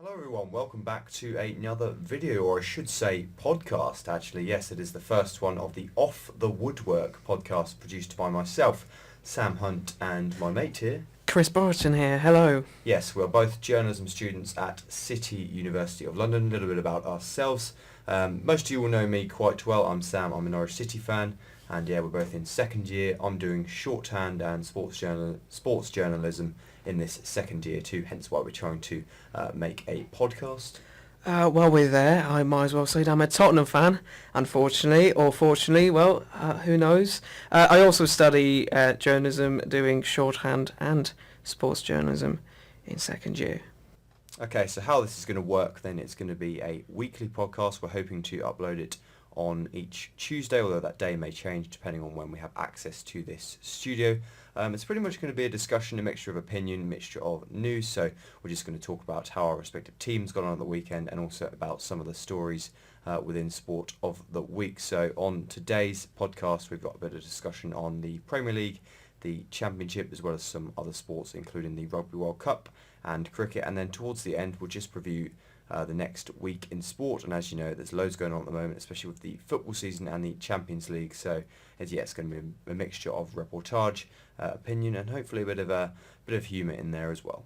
Hello everyone, welcome back to another video, or I should say podcast actually. Yes, it is the first one of the Off the Woodwork podcast produced by myself, Sam Hunt, and my mate here. Kris Boratyn here, hello. Yes, we're both journalism students at City University of London. A little bit about ourselves. Most of you will know me quite well. I'm Sam, I'm a Norwich City fan, and yeah, we're both in second year. I'm doing shorthand and sports journalism in this second year too, hence why we're trying to make a podcast. While we're there, I might as well say that I'm a Tottenham fan, unfortunately, or fortunately, well, who knows. I also study journalism, doing shorthand and sports journalism in second year. Okay, so how this is going to work then, it's going to be a weekly podcast. We're hoping to upload it on each Tuesday, although that day may change depending on when we have access to this studio. It's pretty much going to be a discussion, a mixture of opinion, a mixture of news. So we're just going to talk about how our respective teams got on at the weekend and also about some of the stories within sport of the week. So on today's podcast, we've got a bit of discussion on the Premier League, the Championship, as well as some other sports, including the Rugby World Cup and cricket. And then towards the end, we'll just review the next week in sport. And as you know, there's loads going on at the moment, especially with the football season and the Champions League. So it's going to be a mixture of reportage, opinion, and hopefully a bit of humour in there as well.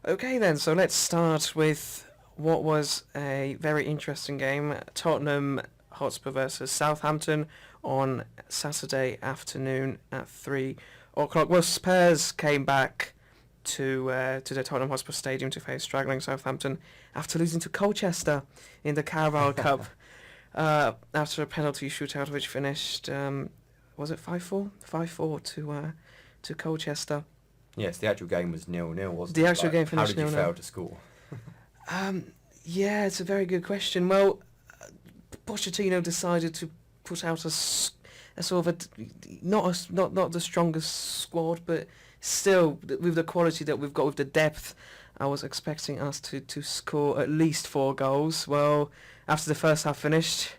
Okay then, so let's start with what was a very interesting game. Tottenham Hotspur versus Southampton on Saturday afternoon at 3 o'clock. Well, Spurs came back to the Tottenham Hotspur Stadium to face struggling Southampton after losing to Colchester in the Carabao Cup after a penalty shootout which finished, was it 5-4? 5-4 to Colchester. Yes, the actual game was 0-0, wasn't it? The actual game finished 0-0. How did you fail to score? Yeah, it's a very good question. Well, Pochettino decided to put out a sort of not the strongest squad, but still, with the quality that we've got, with the depth, I was expecting us to score at least 4 goals. Well, after the first half finished,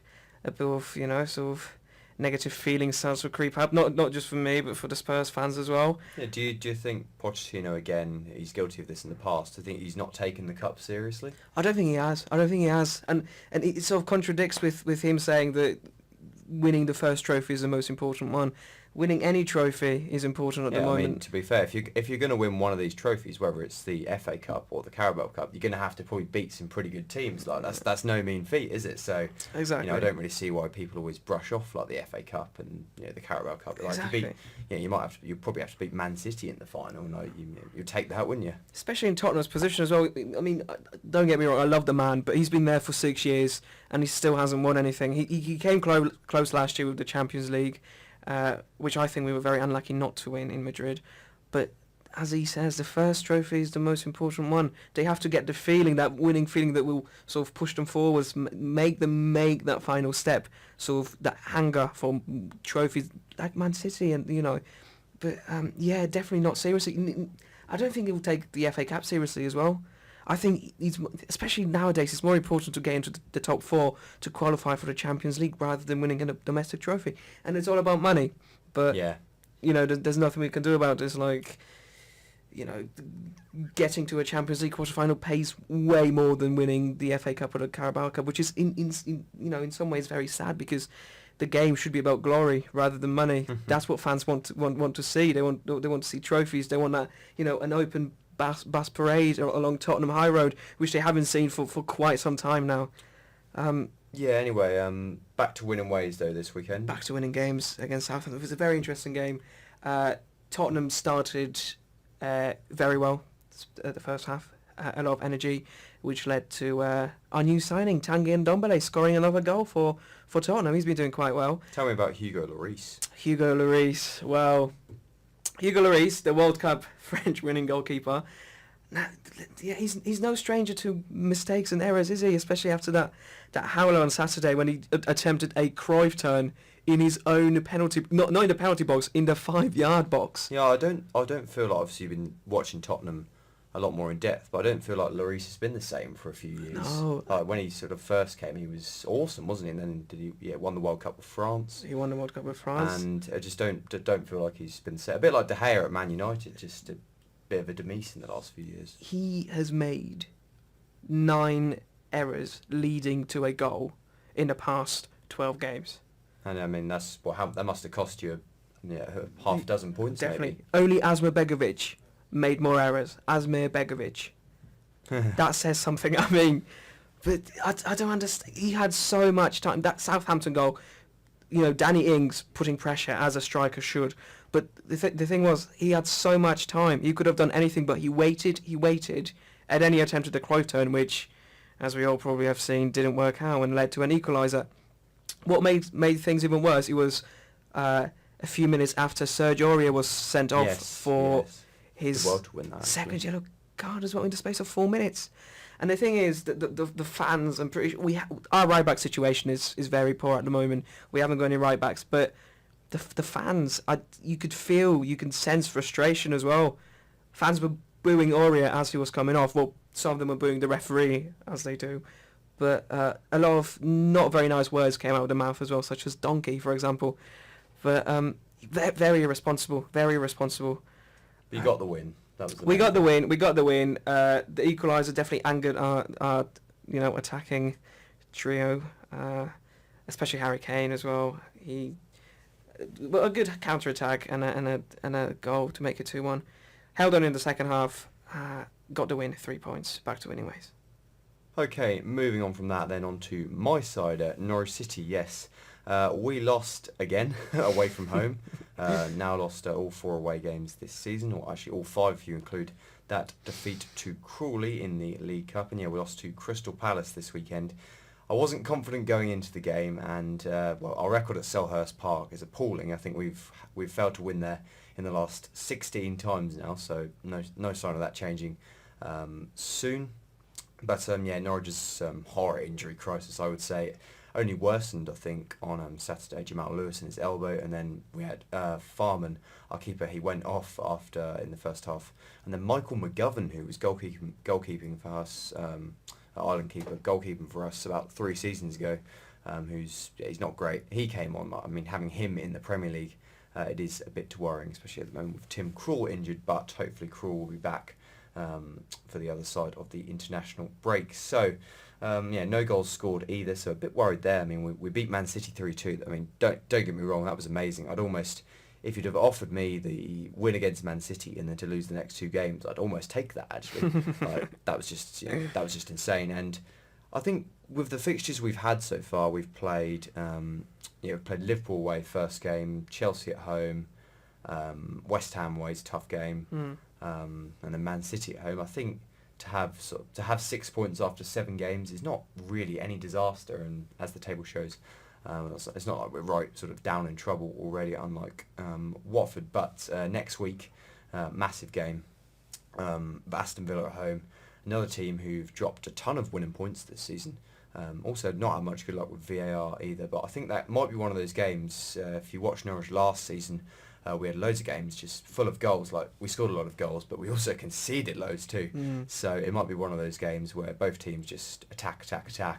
a bit of, sort of negative feelings starts to creep up. Not just for me, but for the Spurs fans as well. Yeah, do you think Pochettino, again, he's guilty of this in the past, do you think he's not taken the cup seriously? I don't think he has. And it sort of contradicts with him saying that winning the first trophy is the most important one. Winning any trophy is important at the moment. I mean, to be fair, if you're going to win one of these trophies, whether it's the FA Cup or the Carabao Cup, you're going to have to probably beat some pretty good teams. Like that's no mean feat, is it? So exactly, I don't really see why people always brush off like the FA Cup and the Carabao Cup. Like exactly. To beat, you probably have to beat Man City in the final. No, you take that, wouldn't you? Especially in Tottenham's position as well. I mean, don't get me wrong, I love the man, but he's been there for 6 years and he still hasn't won anything. He came close last year with the Champions League. Which I think we were very unlucky not to win in Madrid. But as he says, the first trophy is the most important one. They have to get the feeling, that winning feeling that will sort of push them forwards, make them make that final step, sort of that hunger for trophies like Man City and, But definitely not seriously. I don't think he will take the FA Cup seriously as well. I think, especially nowadays, it's more important to get into the top 4 to qualify for the Champions League rather than winning a domestic trophy. And it's all about money. But, there's nothing we can do about this. Like, getting to a Champions League quarter-final pays way more than winning the FA Cup or the Carabao Cup, which is, in some ways very sad because the game should be about glory rather than money. That's what fans want to see. They want to see trophies. They want that, an open bus parade along Tottenham High Road, which they haven't seen for quite some time now. Anyway, back to winning ways though this weekend. Back to winning games against Southampton. It was a very interesting game. Tottenham started very well at the first half, a lot of energy, which led to our new signing, Tanguy Ndombele, scoring another goal for Tottenham. He's been doing quite well. Tell me about Hugo Lloris. Hugo Lloris, the World Cup French winning goalkeeper. Now, he's no stranger to mistakes and errors, is he? Especially after that howler on Saturday when he attempted a Cruyff turn in his own penalty, not in the penalty box, in the 5-yard box. Yeah, I don't feel like, obviously you've been watching Tottenham a lot more in depth, but I don't feel like Lloris has been the same for a few years. No. Like when he sort of first came, he was awesome, wasn't he? And then won the World Cup with France. He won the World Cup with France. And I just don't feel like he's been set. A bit like De Gea at Man United, just a bit of a demise in the last few years. He has made 9 errors leading to a goal in the past 12 games. And I mean, that must have cost you half a dozen points. Definitely. Only Asmir Begovic made more errors. Asmir Begovic. That says something. I mean, but I don't understand. He had so much time. That Southampton goal, Danny Ings putting pressure as a striker should. But the thing was, he had so much time. He could have done anything, but he waited at any attempt at the Cruyff turn, which, as we all probably have seen, didn't work out and led to an equaliser. What made things even worse, it was a few minutes after Serge Aurier was sent off for his second yellow card as well in the space of 4 minutes. And the thing is that the fans, I'm pretty sure our right back situation is very poor at the moment. We haven't got any right backs, but the fans, you can sense frustration as well. Fans were booing Aurier as he was coming off. Well, some of them were booing the referee, as they do. But a lot of not very nice words came out of the mouth as well, such as donkey, for example. But very irresponsible, very irresponsible. But you got the win. We got the win. The equaliser definitely angered our attacking trio, especially Harry Kane as well. A good counter attack and a goal to make it 2-1. Held on in the second half. Got the win, 3 points, back to winning ways. Okay, moving on from that then on to my side, Norwich City, yes. We lost again away from home. Now lost all 4 away games this season, or actually all 5 if you include that defeat to Crawley in the League Cup. And we lost to Crystal Palace this weekend. I wasn't confident going into the game, and our record at Selhurst Park is appalling. I think we've failed to win there in the last 16 times now, so no sign of that changing soon. But Norwich's horror injury crisis, I would say, only worsened, I think, on Saturday. Jamal Lewis in his elbow, and then we had Farman, our keeper. He went off in the first half, and then Michael McGovern, who was goalkeeping for us, Ireland keeper, goalkeeping for us about 3 seasons ago. He's not great. He came on. I mean, having him in the Premier League, it is a bit worrying, especially at the moment with Tim Krul injured. But hopefully Krul will be back for the other side of the international break. So, no goals scored either, so a bit worried there. I mean, we beat Man City 3-2. I mean, don't get me wrong, that was amazing. I'd almost, if you'd have offered me the win against Man City and then to lose the next 2 games, I'd almost take that, actually. That was just insane. And I think with the fixtures we've had so far, we've played Liverpool away first game, Chelsea at home, West Ham away is a tough game. And then Man City at home. I think to have 6 points after 7 games is not really any disaster, and as the table shows, it's not like we're right sort of down in trouble already, unlike Watford. But next week, massive game. Aston Villa at home, another team who've dropped a ton of winning points this season. Also not had much good luck with VAR either, but I think that might be one of those games. If you watched Norwich last season, we had loads of games just full of goals. Like, we scored a lot of goals, but we also conceded loads too. So it might be one of those games where both teams just attack,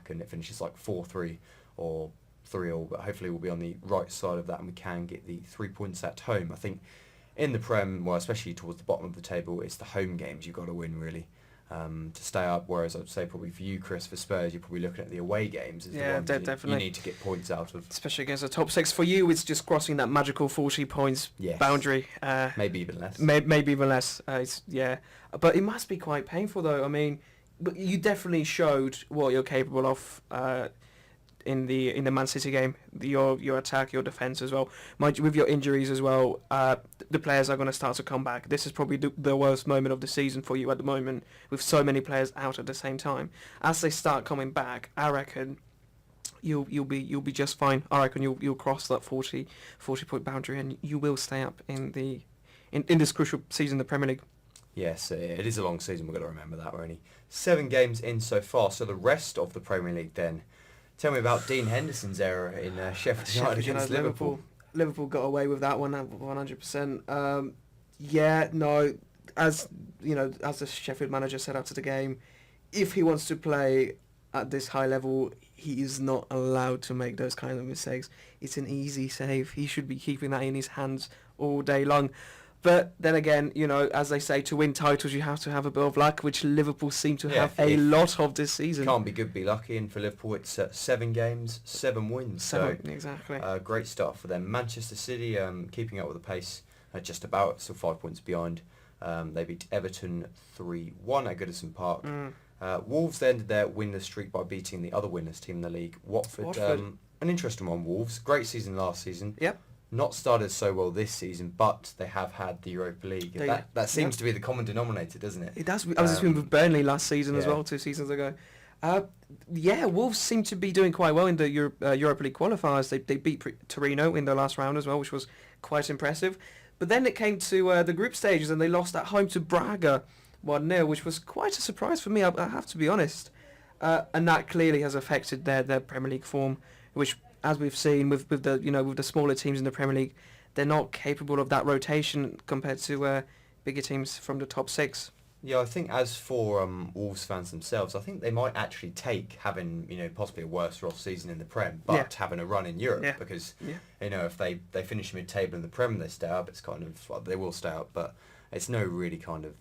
and it finishes like 4-3 or 3-3. But hopefully we'll be on the right side of that and we can get the 3 points at home. I think in the Prem, well, especially towards the bottom of the table, it's the home games you've got to win, really, to stay up. Whereas I'd say probably for you, Kris, for Spurs, you're probably looking at the away games as the ones definitely. You need to get points out of. Especially against the top 6. For you, it's just crossing that magical 40 points boundary. Maybe even less. Maybe even less. But it must be quite painful, though. I mean, but you definitely showed what you're capable of in the Man City game. Your attack, your defence as well. Mind you, with your injuries as well, the players are going to start to come back. This is probably the worst moment of the season for you at the moment, with so many players out at the same time. As they start coming back, I reckon you'll be just fine. I reckon you'll cross that 40 point boundary and you will stay up in this crucial season, the Premier League. Yes, it is a long season. We've got to remember that. We're only 7 games in so far. So the rest of the Premier League then. Tell me about Dean Henderson's error in Sheffield United against Liverpool. Liverpool got away with that one 100%. As the Sheffield manager said after the game, if he wants to play at this high level, he is not allowed to make those kind of mistakes. It's an easy save. He should be keeping that in his hands all day long. But then again, you know, as they say, to win titles you have to have a bit of luck, which Liverpool seem to have a lot of this season. Can't be good, be lucky, and for Liverpool it's 7 games, 7 wins. Exactly. Great start for them. Manchester City keeping up with the pace, just about, still 5 points behind. They beat Everton 3-1 at Goodison Park. Wolves ended their winless streak by beating the other winless team in the league, Watford. An interesting one, Wolves. Great season last season. Yep. Not started so well this season, but they have had the Europa League. That seems to be the common denominator, doesn't it? It does. I was just with Burnley last season as well, 2 seasons ago. Wolves seem to be doing quite well in the Europa League qualifiers. They beat Torino in the last round as well, which was quite impressive. But then it came to the group stages and they lost at home to Braga 1-0, which was quite a surprise for me, I have to be honest. And that clearly has affected their Premier League form, which, as we've seen with the smaller teams in the Premier League, they're not capable of that rotation compared to bigger teams from the top 6. Yeah, I think as for Wolves fans themselves, I think they might actually take having possibly a worse off season in the Prem, but having a run in Europe because if they finish mid-table in the Prem, they stay up. It's kind of like they will stay up, but it's no really kind of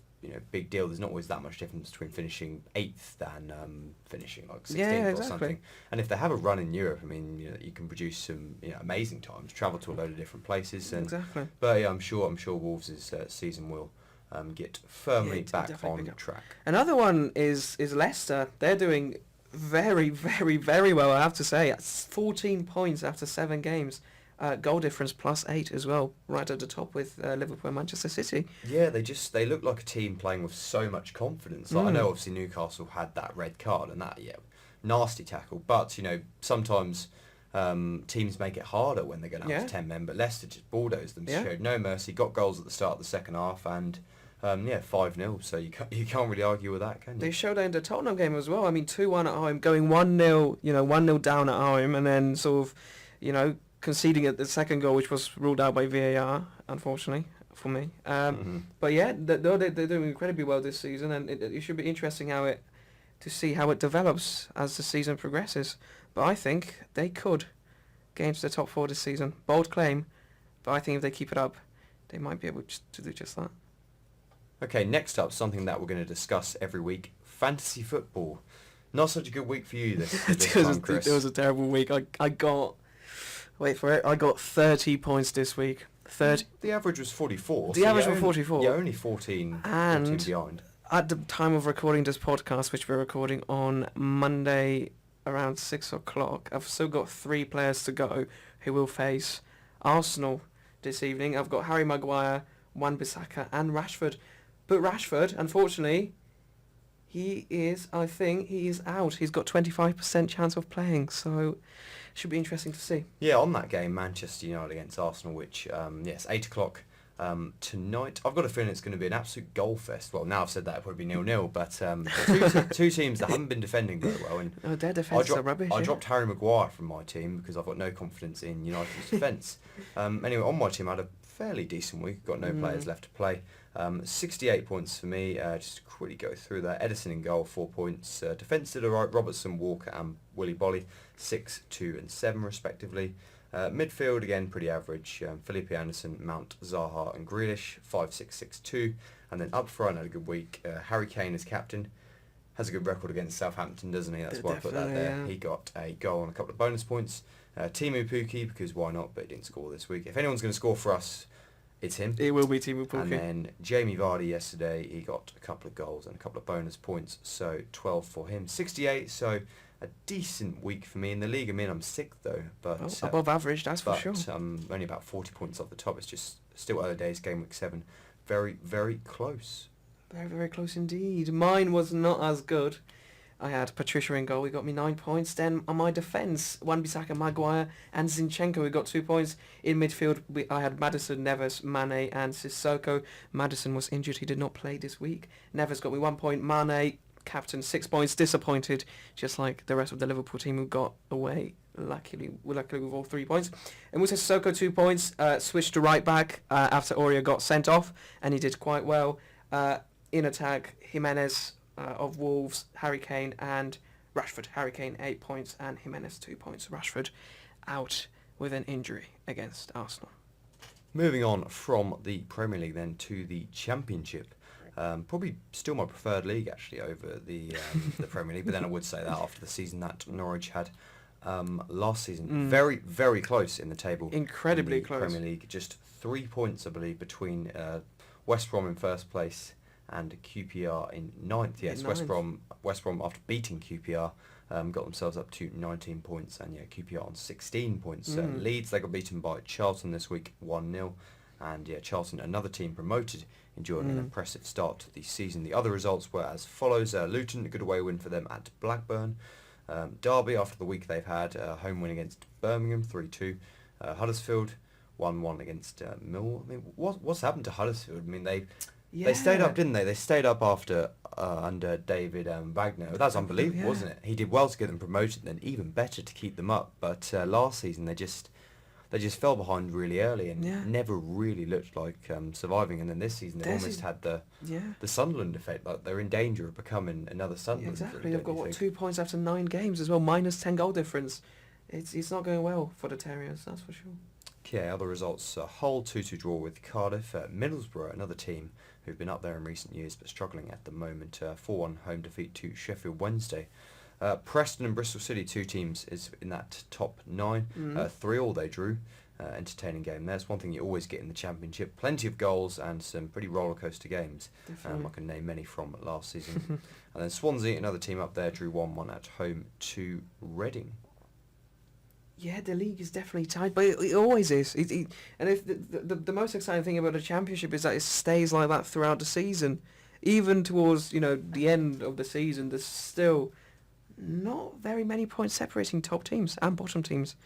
big deal. There's not always that much difference between finishing 8th than finishing like 16th or something. And if they have a run in Europe, I mean, you can produce some amazing times, travel to a load of different places. And, exactly. But yeah, I'm sure Wolves' season will get firmly back on track. Another one is Leicester. They're doing very, very, very well, I have to say. 14 points after 7 games. Goal difference +8 as well, right at the top with Liverpool and Manchester City. Yeah, they look like a team playing with so much confidence. Like, I know obviously Newcastle had that red card and that nasty tackle, but you know teams make it harder when they're going up to 10 men. But Leicester just bulldozed them, showed no mercy, got goals at the start of the second half, and 5-0. So you can't really argue with that, can you? They showed that in the Tottenham game as well. I mean, 2-1 at home, going 1-0, 1-0 down at home, and then sort of, conceding at the second goal, which was ruled out by VAR, unfortunately for me. But yeah, they're doing incredibly well this season, and it should be interesting to see how it develops as the season progresses. But I think they could get into the top 4 this season. Bold claim, but I think if they keep it up, they might be able to do just that. Okay, next up, something that we're going to discuss every week: fantasy football. Not such a good week for you this time, Kris. It was a terrible week. I got. Wait for it. I got 30 points this week. 30. The average was 44. The average was 44. You're only 14 behind. At the time of recording this podcast, which we're recording on Monday around 6 o'clock, I've still got 3 players to go who will face Arsenal this evening. I've got Harry Maguire, Wan-Bissaka and Rashford. But Rashford, unfortunately, he is out. He's got 25% chance of playing, so should be interesting to see. Yeah, on that game, Manchester United against Arsenal, which, 8 o'clock tonight. I've got a feeling it's going to be an absolute goal fest. Well, now I've said that, it'll probably be 0-0, but two teams that haven't been defending very well. And their defence are rubbish. I dropped Harry Maguire from my team because I've got no confidence in United's defence. Anyway, on my team, I had a fairly decent week. Got no players left to play. 68 points for me. Just to quickly go through that. Edison in goal, 4 points. Defence did alright. Robertson, Walker and Willy Bolly, 6, 2 and 7 respectively. Midfield again pretty average. Felipe Anderson, Mount, Zaha and Grealish, 5, 6, 6, 2. And then up front had a good week. Harry Kane as captain. Has a good record against Southampton, doesn't he? That's why I put that there. Yeah. He got a goal and a couple of bonus points. Timu Pukki, because why not, but he didn't score this week. If anyone's going to score for us, it's him. It will be Timu Pukki. And then Jamie Vardy yesterday, he got a couple of goals and a couple of bonus points, so 12 for him. 68, so a decent week for me. In the league I'm in, I'm 6th though. But above average, that's for sure. Only about 40 points off the top. It's just still early days, game week 7. Very, very close. Very, very close indeed. Mine was not as good. I had Patricia in goal, he got me 9 points. Then on my defence, Wan-Bissaka, Maguire and Zinchenko, we got 2 points. In midfield, I had Maddison, Neves, Mane and Sissoko. Maddison was injured, he did not play this week. Neves got me 1 point. Mane, captain, 6 points, disappointed, just like the rest of the Liverpool team who got away, luckily with all 3 points. And we said Sissoko 2 points, switched to right back after Aurier got sent off, and he did quite well. In attack, Jimenez of Wolves, Harry Kane and Rashford. Harry Kane 8 points and Jimenez 2 points. Rashford out with an injury against Arsenal. Moving on from the Premier League then to the Championship. Probably still my preferred league actually over the Premier League, but then I would say that after the season that Norwich had last season. Very, very close in the table. Incredibly in the close. Premier League, just 3 points I believe between West Brom in first place and QPR in ninth. Yes, West Brom after beating QPR got themselves up to 19 points, and QPR on 16 points. Leeds, they got beaten by Charlton this week 1-0, and Charlton, another team promoted, enjoying an impressive start to the season. The other results were as follows: Luton, a good away win for them at Blackburn. Derby, after the week they've had, a home win against Birmingham 3-2. Huddersfield 1-1 against Mill. I mean, what's happened to Huddersfield? I mean, they stayed up, didn't they? They stayed up after under David Wagner. That's unbelievable, wasn't it? He did well to get them promoted, and then even better to keep them up. But last season they just fell behind really early and never really looked like surviving. And then this season they've almost had the Sunderland effect. Like they're in danger of becoming another Sunderland. Yeah, exactly. They've got 2 points after 9 games as well, minus 10 goal difference. It's not going well for the Terriers, that's for sure. Okay, other results: Hull 2-2 draw with Cardiff. Middlesbrough, another team who've been up there in recent years but struggling at the moment. 4-1 home defeat to Sheffield Wednesday. Preston and Bristol City, 2 teams is in that top 9. 3-3 they drew. Entertaining game. There's one thing you always get in the Championship: plenty of goals and some pretty rollercoaster games. I can name many from last season. And then Swansea, another team up there, drew 1-1 at home to Reading. Yeah, the league is definitely tight, but it always is. And if the most exciting thing about the Championship is that it stays like that throughout the season. Even towards the end of the season, there's still not very many points separating top teams and bottom teams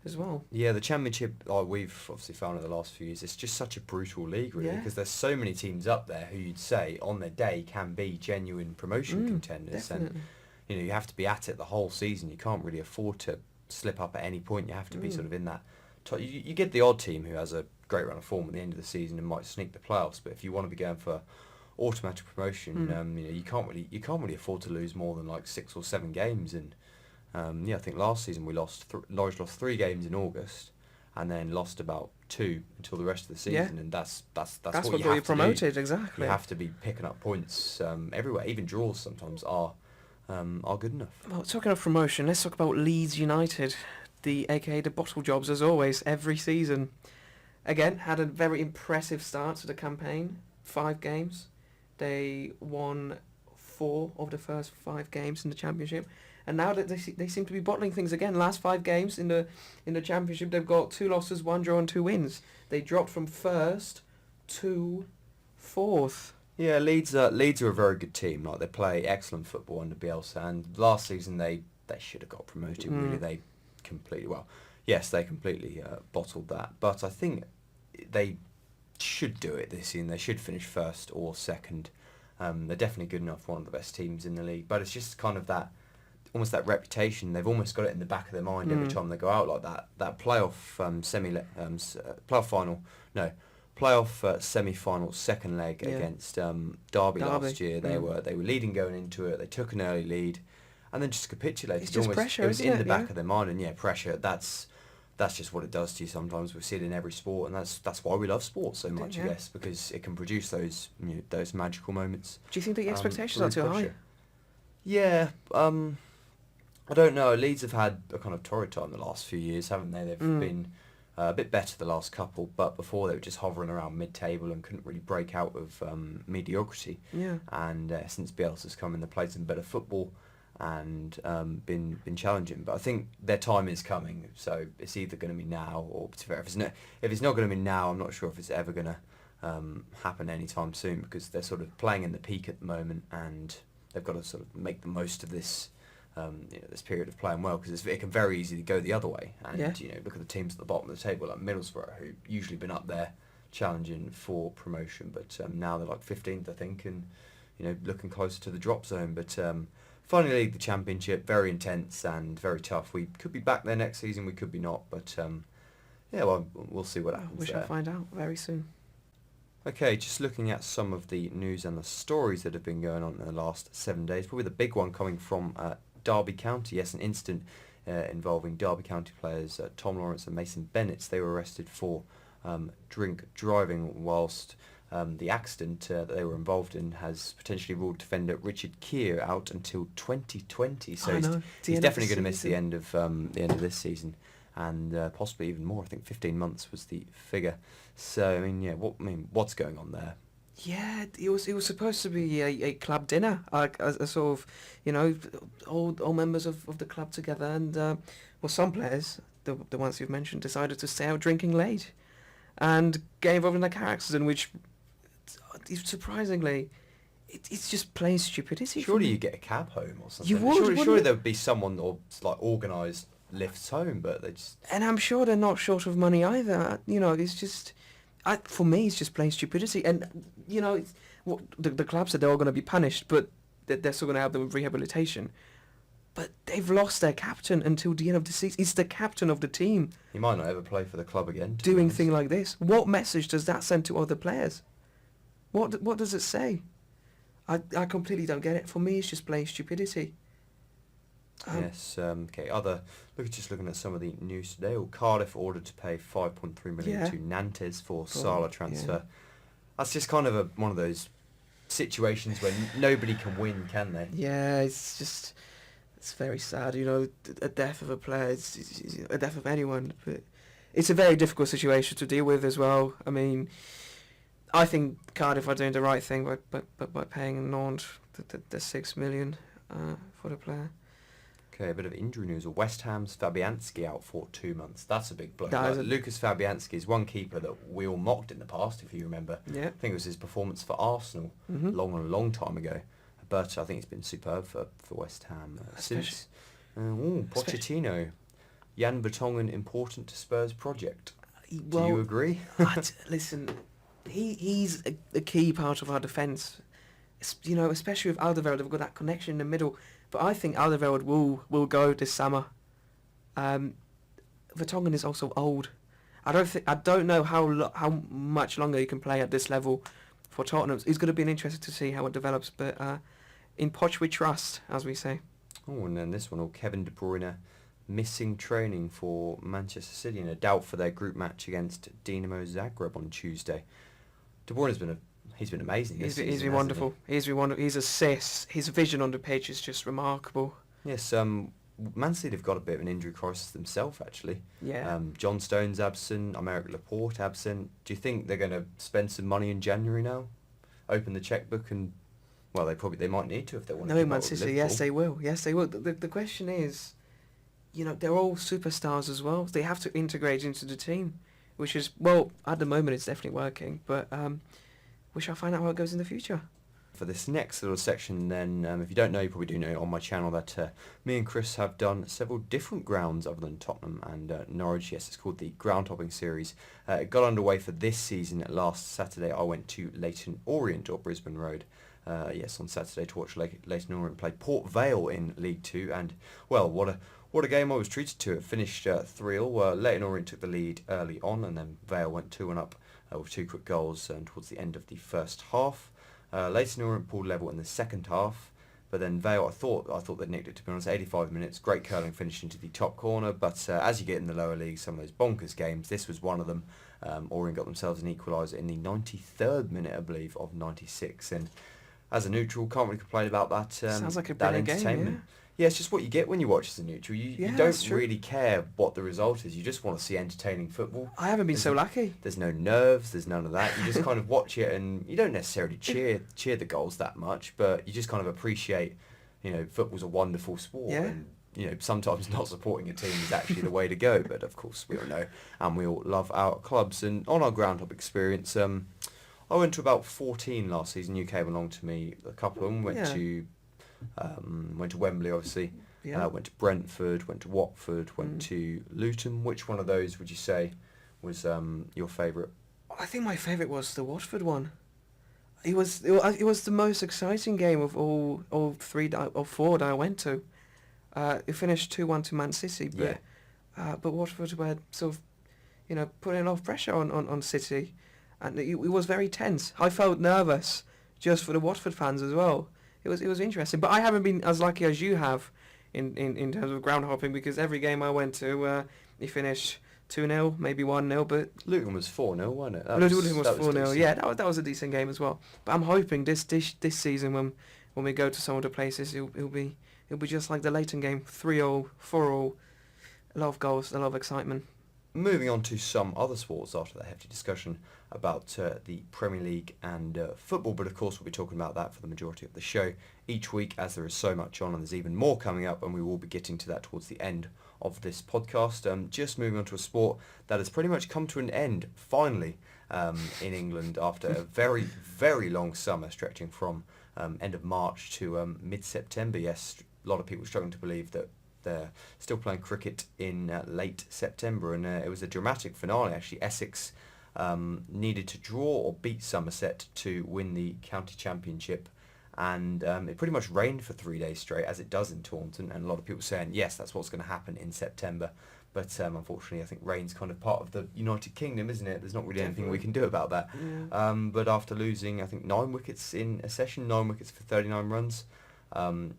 as well. Yeah, the Championship, we've obviously found in the last few years, it's just such a brutal league, really, because there's so many teams up there who you'd say on their day can be genuine promotion contenders. Definitely. And you have to be at it the whole season. You can't really afford to slip up at any point. You have to be sort of in that you get the odd team who has a great run of form at the end of the season and might sneak the playoffs, but if you want to be going for automatic promotion, you can't really afford to lose more than like 6 or 7 games. And I think last season Norwich lost 3 games in August and then lost about 2 until the rest of the season, and that's what got you you promoted. Do. Exactly. You have to be picking up points everywhere. Even draws sometimes are good enough. Well, talking of promotion, let's talk about Leeds United, aka the bottle jobs as always, every season. Again, had a very impressive start to the campaign. 5 games. They won 4 of the first 5 games in the Championship. And now that they seem to be bottling things again. Last 5 games in the Championship, they've got 2 losses, 1 draw and 2 wins. They dropped from 1st to 4th. Yeah, Leeds are a very good team. Like, they play excellent football under Bielsa, and last season they should have got promoted. Really, they completely bottled that. But I think they should do it this season. They should finish 1st or 2nd. They're definitely good enough, one of the best teams in the league. But it's just kind of almost that reputation. They've almost got it in the back of their mind every time they go out like that. That playoff semi-final second leg against Derby last year. They were leading going into it. They took an early lead, and then just capitulated. It's just almost, pressure. It was isn't in the back of their mind, and pressure. That's just what it does to you. Sometimes we see it in every sport, and that's why we love sports so much. I guess because it can produce those magical moments. Do you think the expectations are too high? Yeah. I don't know. Leeds have had a kind of torrid time the last few years, haven't they? They've been a bit better the last couple, but before they were just hovering around mid-table and couldn't really break out of mediocrity. Yeah. And since Bielsa's come in, they've played some better football and been challenging. But I think their time is coming, so it's either going to be now or, if it's not going to be now, I'm not sure if it's ever going to happen anytime soon, because they're sort of playing in the peak at the moment, and they've got to sort of make the most of this. This period of playing well, because it can very easily go the other way. And look at the teams at the bottom of the table, like Middlesbrough, who usually been up there challenging for promotion, but now they're like 15th, I think, and looking closer to the drop zone. But finally, the Championship, very intense and very tough. We could be back there next season, we could be not, but we'll see what happens. We shall find out very soon. Okay, just looking at some of the news and the stories that have been going on in the last 7 days. Probably the big one coming from Derby County. Yes, an incident involving Derby County players Tom Lawrence and Mason Bennett. They were arrested for drink driving whilst the accident that they were involved in has potentially ruled defender Richard Keir out until 2020. So he's definitely going to miss the end of this season, and possibly even more. I think 15 months was the figure. So what's going on there? Yeah, it was supposed to be a club dinner, a sort of, all members of the club together, and some players, the ones you've mentioned, decided to stay out drinking late, and get involved in a car accident, which, surprisingly, it's just plain stupidity. Surely you get a cab home or something. You would, surely there would be someone or organised lifts home, but they just. And I'm sure they're not short of money either. It's just. For me, it's just plain stupidity. And, the club said they're all going to be punished, but they're still going to help them with rehabilitation. But they've lost their captain until the end of the season. He's the captain of the team. He might not ever play for the club again. Doing things like this. What message does that send to other players? What does it say? I completely don't get it. For me, it's just plain stupidity. Yes. Okay. Looking at some of the news today. Cardiff ordered to pay 5.3 million to Nantes for Salah transfer. Yeah. That's just kind of one of those situations where nobody can win, can they? Yeah, it's very sad. A death of a player, it's a death of anyone. But it's a very difficult situation to deal with as well. I mean, I think Cardiff are doing the right thing by paying Nantes the 6 million for the player. Okay, a bit of injury news. West Ham's Fabianski out for 2 months. That's a big blow. Lucas Fabianski is one keeper that we all mocked in the past, if you remember. Yeah. I think it was his performance for Arsenal long time ago. But I think it's been superb for West Ham since. Pochettino. Jan Vertonghen important to Spurs project. Do you agree? Listen, he's a key part of our defence. Especially with Alderweireld, they've got that connection in the middle. But I think Alderweireld will go this summer. Vertonghen is also old. I don't know how much longer he can play at this level for Tottenham. It's going to be interesting to see how it develops. But in Poch we trust, as we say. Oh, and then this one, Kevin De Bruyne missing training for Manchester City and a doubt for their group match against Dinamo Zagreb on Tuesday. De Bruyne's been He's been amazing this season. He's been wonderful. He's been wonderful. His assists, his vision on the pitch is just remarkable. Yes, Man City have got a bit of an injury crisis themselves, actually. Yeah. John Stones absent, Aymeric Laporte absent. Do you think they're going to spend some money in January now? Open the checkbook and, well, they might need to if they want to. No, Man City, yes, they will. Yes, they will. The question is, they're all superstars as well. They have to integrate into the team, which is, well, at the moment it's definitely working, but we shall find out how it goes in the future. For this next little section then, if you don't know, you probably do know on my channel that me and Kris have done several different grounds other than Tottenham and Norwich. Yes, it's called the Ground Hopping Series. It got underway for this season. Last Saturday I went to Leyton Orient or Brisbane Road. On Saturday to watch Leyton Orient play Port Vale in League 2, and well, what a game I was treated to. It finished 3-0. Leyton Orient took the lead early on, and then Vale went 2-1 up with 2 quick goals towards the end of the first half. Leyton Orient pulled level in the second half, but then Vale, I thought they nicked it, to be honest. 85 minutes, great curling finish into the top corner, but as you get in the lower leagues, some of those bonkers games, this was one of them. Orient got themselves an equaliser in the 93rd minute, I believe, of 96, and as a neutral, can't really complain about that. Sounds like a brilliant game, yeah. Yeah, it's just what you get when you watch as a neutral. You don't really care what the result is. You just want to see entertaining football. I haven't been so lucky. There's no nerves. There's none of that. You just kind of watch it, and you don't necessarily cheer the goals that much, but you just kind of appreciate. Football's a wonderful sport, and sometimes not supporting a team is actually the way to go. But of course, we all know, and we all love our clubs. And on our ground hop experience, I went to about 14 last season. You came along to me. A couple of them went to Wembley, obviously. Yeah. Went to Brentford, went to Watford, went to Luton. Which one of those would you say was your favourite? I think my favourite was the Watford one. It was the most exciting game of all 4 that I went to. It finished 2-1 to Man City, but Watford were sort of putting a lot of pressure on City, and it was very tense. I felt nervous just for the Watford fans as well. It was interesting, but I haven't been as lucky as you have in terms of ground hopping, because every game I went to, it finished 2-0, maybe 1-0, but Luton was 4-0, wasn't it? Luton was 4-0. decent. Yeah, that was a decent game as well. But I'm hoping this season when we go to some of the places, it'll be just like the Leighton game, 3-0, 4-0, a lot of goals, a lot of excitement. Moving on to some other sports after that hefty discussion about the Premier League and football, but of course we'll be talking about that for the majority of the show each week, as there is so much on and there's even more coming up, and we will be getting to that towards the end of this podcast. Just moving on to a sport that has pretty much come to an end finally in England after a very, very long summer stretching from end of March to mid-September. Yes, a lot of people struggling to believe that they're still playing cricket in late September, and it was a dramatic finale actually. Essex needed to draw or beat Somerset to win the county championship, and it pretty much rained for 3 days straight, as it does in Taunton, and a lot of people saying yes, that's what's going to happen in September, but unfortunately I think rain's kind of part of the United Kingdom, isn't it? There's not really anything we can do about that. Yeah. But after losing I think 9 wickets in a session, 9 wickets for 39 runs,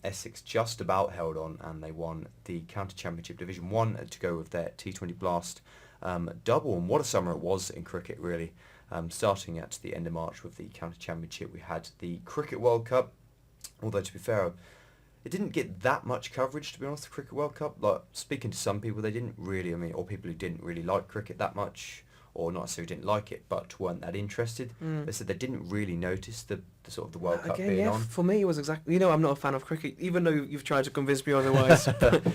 Essex just about held on, and they won the County Championship Division 1 to go with their T20 Blast double. And what a summer it was in cricket, really. Starting at the end of March with the County Championship, we had the Cricket World Cup, although to be fair, it didn't get that much coverage, to be honest, the Cricket World Cup. Like, speaking to some people, they didn't really, or people who didn't really like cricket that much, or not necessarily didn't like it, but weren't that interested. They said they didn't really notice the sort of the World Cup being on. For me, it was exactly. I'm not a fan of cricket, even though you've tried to convince me otherwise.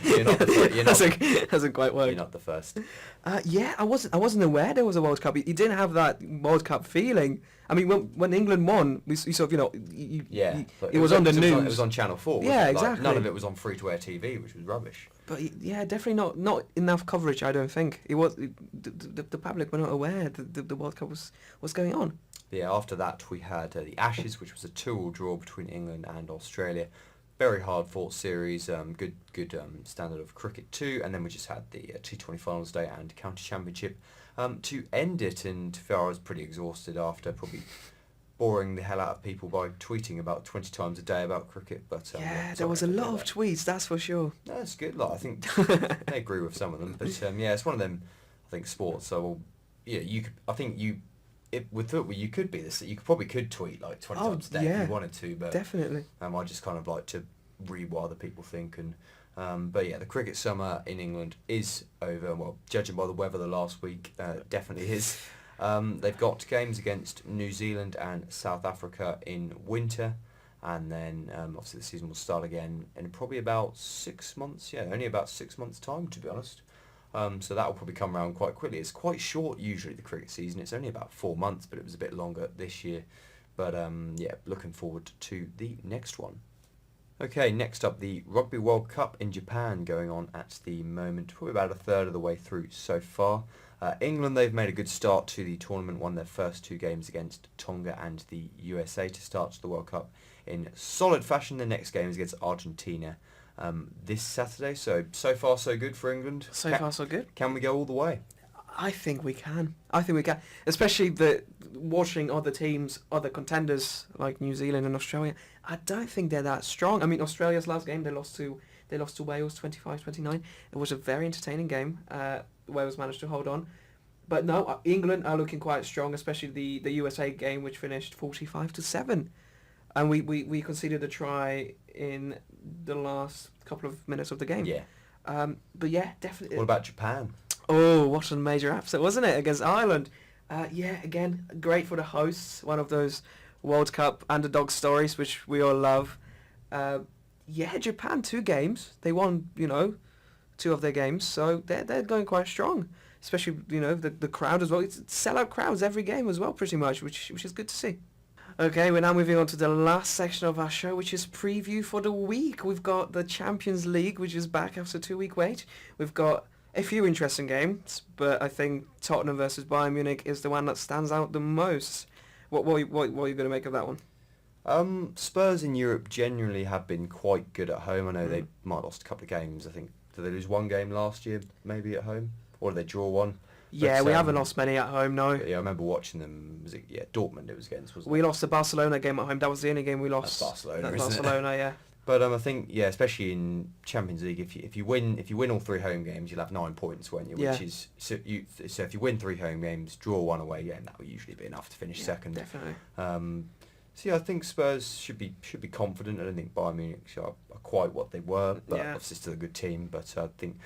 You're not the first. Hasn't quite worked. You're not the first. I wasn't aware there was a World Cup. You didn't have that World Cup feeling. I mean, when England won, we sort of, it was on the news. It was on Channel 4. Yeah, exactly. exactly. None of it was on free-to-air TV, which was rubbish. But yeah, definitely not enough coverage. I don't think it was. The public were not aware that the World Cup was going on. Yeah, after that we had the Ashes, which was a 2-2 draw between England and Australia. Very hard-fought series, good standard of cricket too. And then we just had the T20 Finals Day and County Championship to end it. And to be fair, I was pretty exhausted after probably boring the hell out of people by tweeting about 20 times a day about cricket. But there was a lot of tweets, that's for sure. No, it's good. Like, I think I agree with some of them, but it's one of them. I think sports. So you could. I think you. With football, you could be this. You probably could tweet like 20 times a day if you wanted to. But definitely. I just kind of like to read what other people think, and but yeah, the cricket summer in England is over. Well, judging by the weather the last week, definitely is. They've got games against New Zealand and South Africa in winter, and then obviously the season will start again in probably about 6 months. Yeah, only about 6 months' time, to be honest. So that will probably come around quite quickly. It's quite short usually, the cricket season. It's only about 4 months, but it was a bit longer this year. But looking forward to the next one. Okay, next up, the Rugby World Cup in Japan going on at the moment. Probably about a third of the way through so far. England, they've made a good start to the tournament, won their first 2 games against Tonga and the USA to start the World Cup in solid fashion. The next game is against Argentina this Saturday. So far so good for England. So far so good. Can we go all the way? I think we can. Especially watching other teams, other contenders like New Zealand and Australia. I don't think they're that strong. I mean, Australia's last game, they lost to Wales 25-29. It was a very entertaining game. Wales managed to hold on. But no, England are looking quite strong, especially the USA game, which finished 45-7. And we conceded a try in the last couple of minutes of the game. Yeah. But yeah, definitely. What about Japan? Oh, what a major upset, wasn't it, against Ireland? Again, great for the hosts. One of those World Cup underdog stories, which we all love. Japan, 2 games. They won, 2 of their games, so they're going quite strong. Especially, the crowd as well. It's sellout crowds every game as well, pretty much, which is good to see. Okay, we're now moving on to the last section of our show, which is preview for the week. We've got the Champions League, which is back after a 2-week wait. We've got a few interesting games, but I think Tottenham versus Bayern Munich is the one that stands out the most. What are you going to make of that one? Spurs in Europe generally have been quite good at home. I know they might have lost a couple of games. I think, did they lose 1 game last year, maybe at home? Or did they draw 1? Yeah, we haven't lost many at home, no. Yeah, I remember watching them. Was it Dortmund it was against, wasn't it? We lost the Barcelona game at home. That was the only game we lost. That's Barcelona, That's isn't Barcelona, it? yeah. But I think, yeah, especially in Champions League, if you win all 3 home games, you'll have 9 points, won't you? Yeah. Which is so if you win 3 home games, draw 1 away game, that will usually be enough to finish second. Definitely. So yeah, I think Spurs should be confident. I don't think Bayern Munich are quite what they were, but obviously still a good team. But I think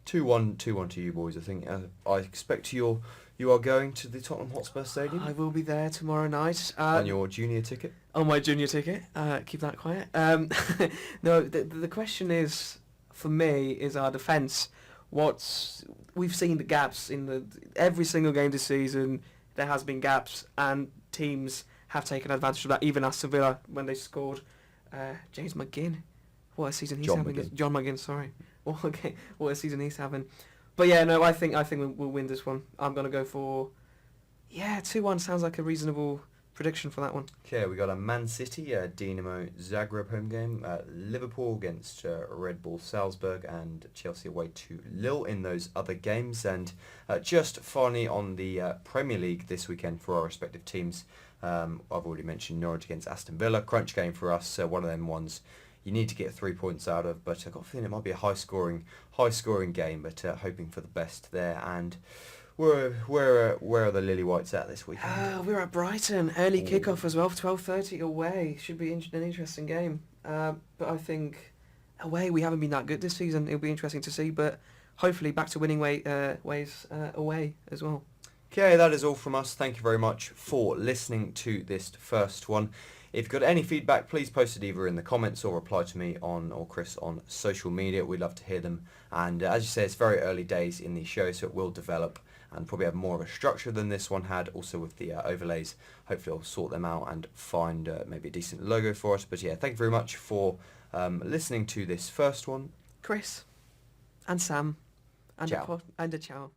2-1 to you boys. I think I expect you are going to the Tottenham Hotspur Stadium. I will be there tomorrow night. On your junior ticket? On my junior ticket. Keep that quiet. No, the question is, for me, is our defence. We've seen the gaps in every single game this season. There has been gaps, and teams have taken advantage of that. Even Aston Villa, when they scored, James McGinn. What a season he's having. John McGinn, sorry. Okay, what a season he's having. But yeah, no, I think we'll win this one. I'm going to go for 2-1 sounds like a reasonable prediction for that one. Okay, we got a Man City, Dinamo Zagreb home game, Liverpool against Red Bull Salzburg, and Chelsea away to Lille in those other games. And just finally on the Premier League this weekend for our respective teams, I've already mentioned Norwich against Aston Villa, crunch game for us, one of them ones you need to get 3 points out of, but I've got a feeling it might be a high scoring game, but hoping for the best there. And where are the Lily Whites at this weekend? We're at Brighton, early kickoff as well, 12:30 away. Should be an interesting game. But I think away we haven't been that good this season. It'll be interesting to see, but hopefully back to winning ways away as well. Okay, that is all from us. Thank you very much for listening to this first one. If you've got any feedback, please post it either in the comments or reply to me or Kris on social media. We'd love to hear them. And as you say, it's very early days in the show, so it will develop and probably have more of a structure than this one had. Also with the overlays, hopefully I'll sort them out and find maybe a decent logo for us. But yeah, thank you very much for listening to this first one. Kris and Sam and ciao. and a ciao.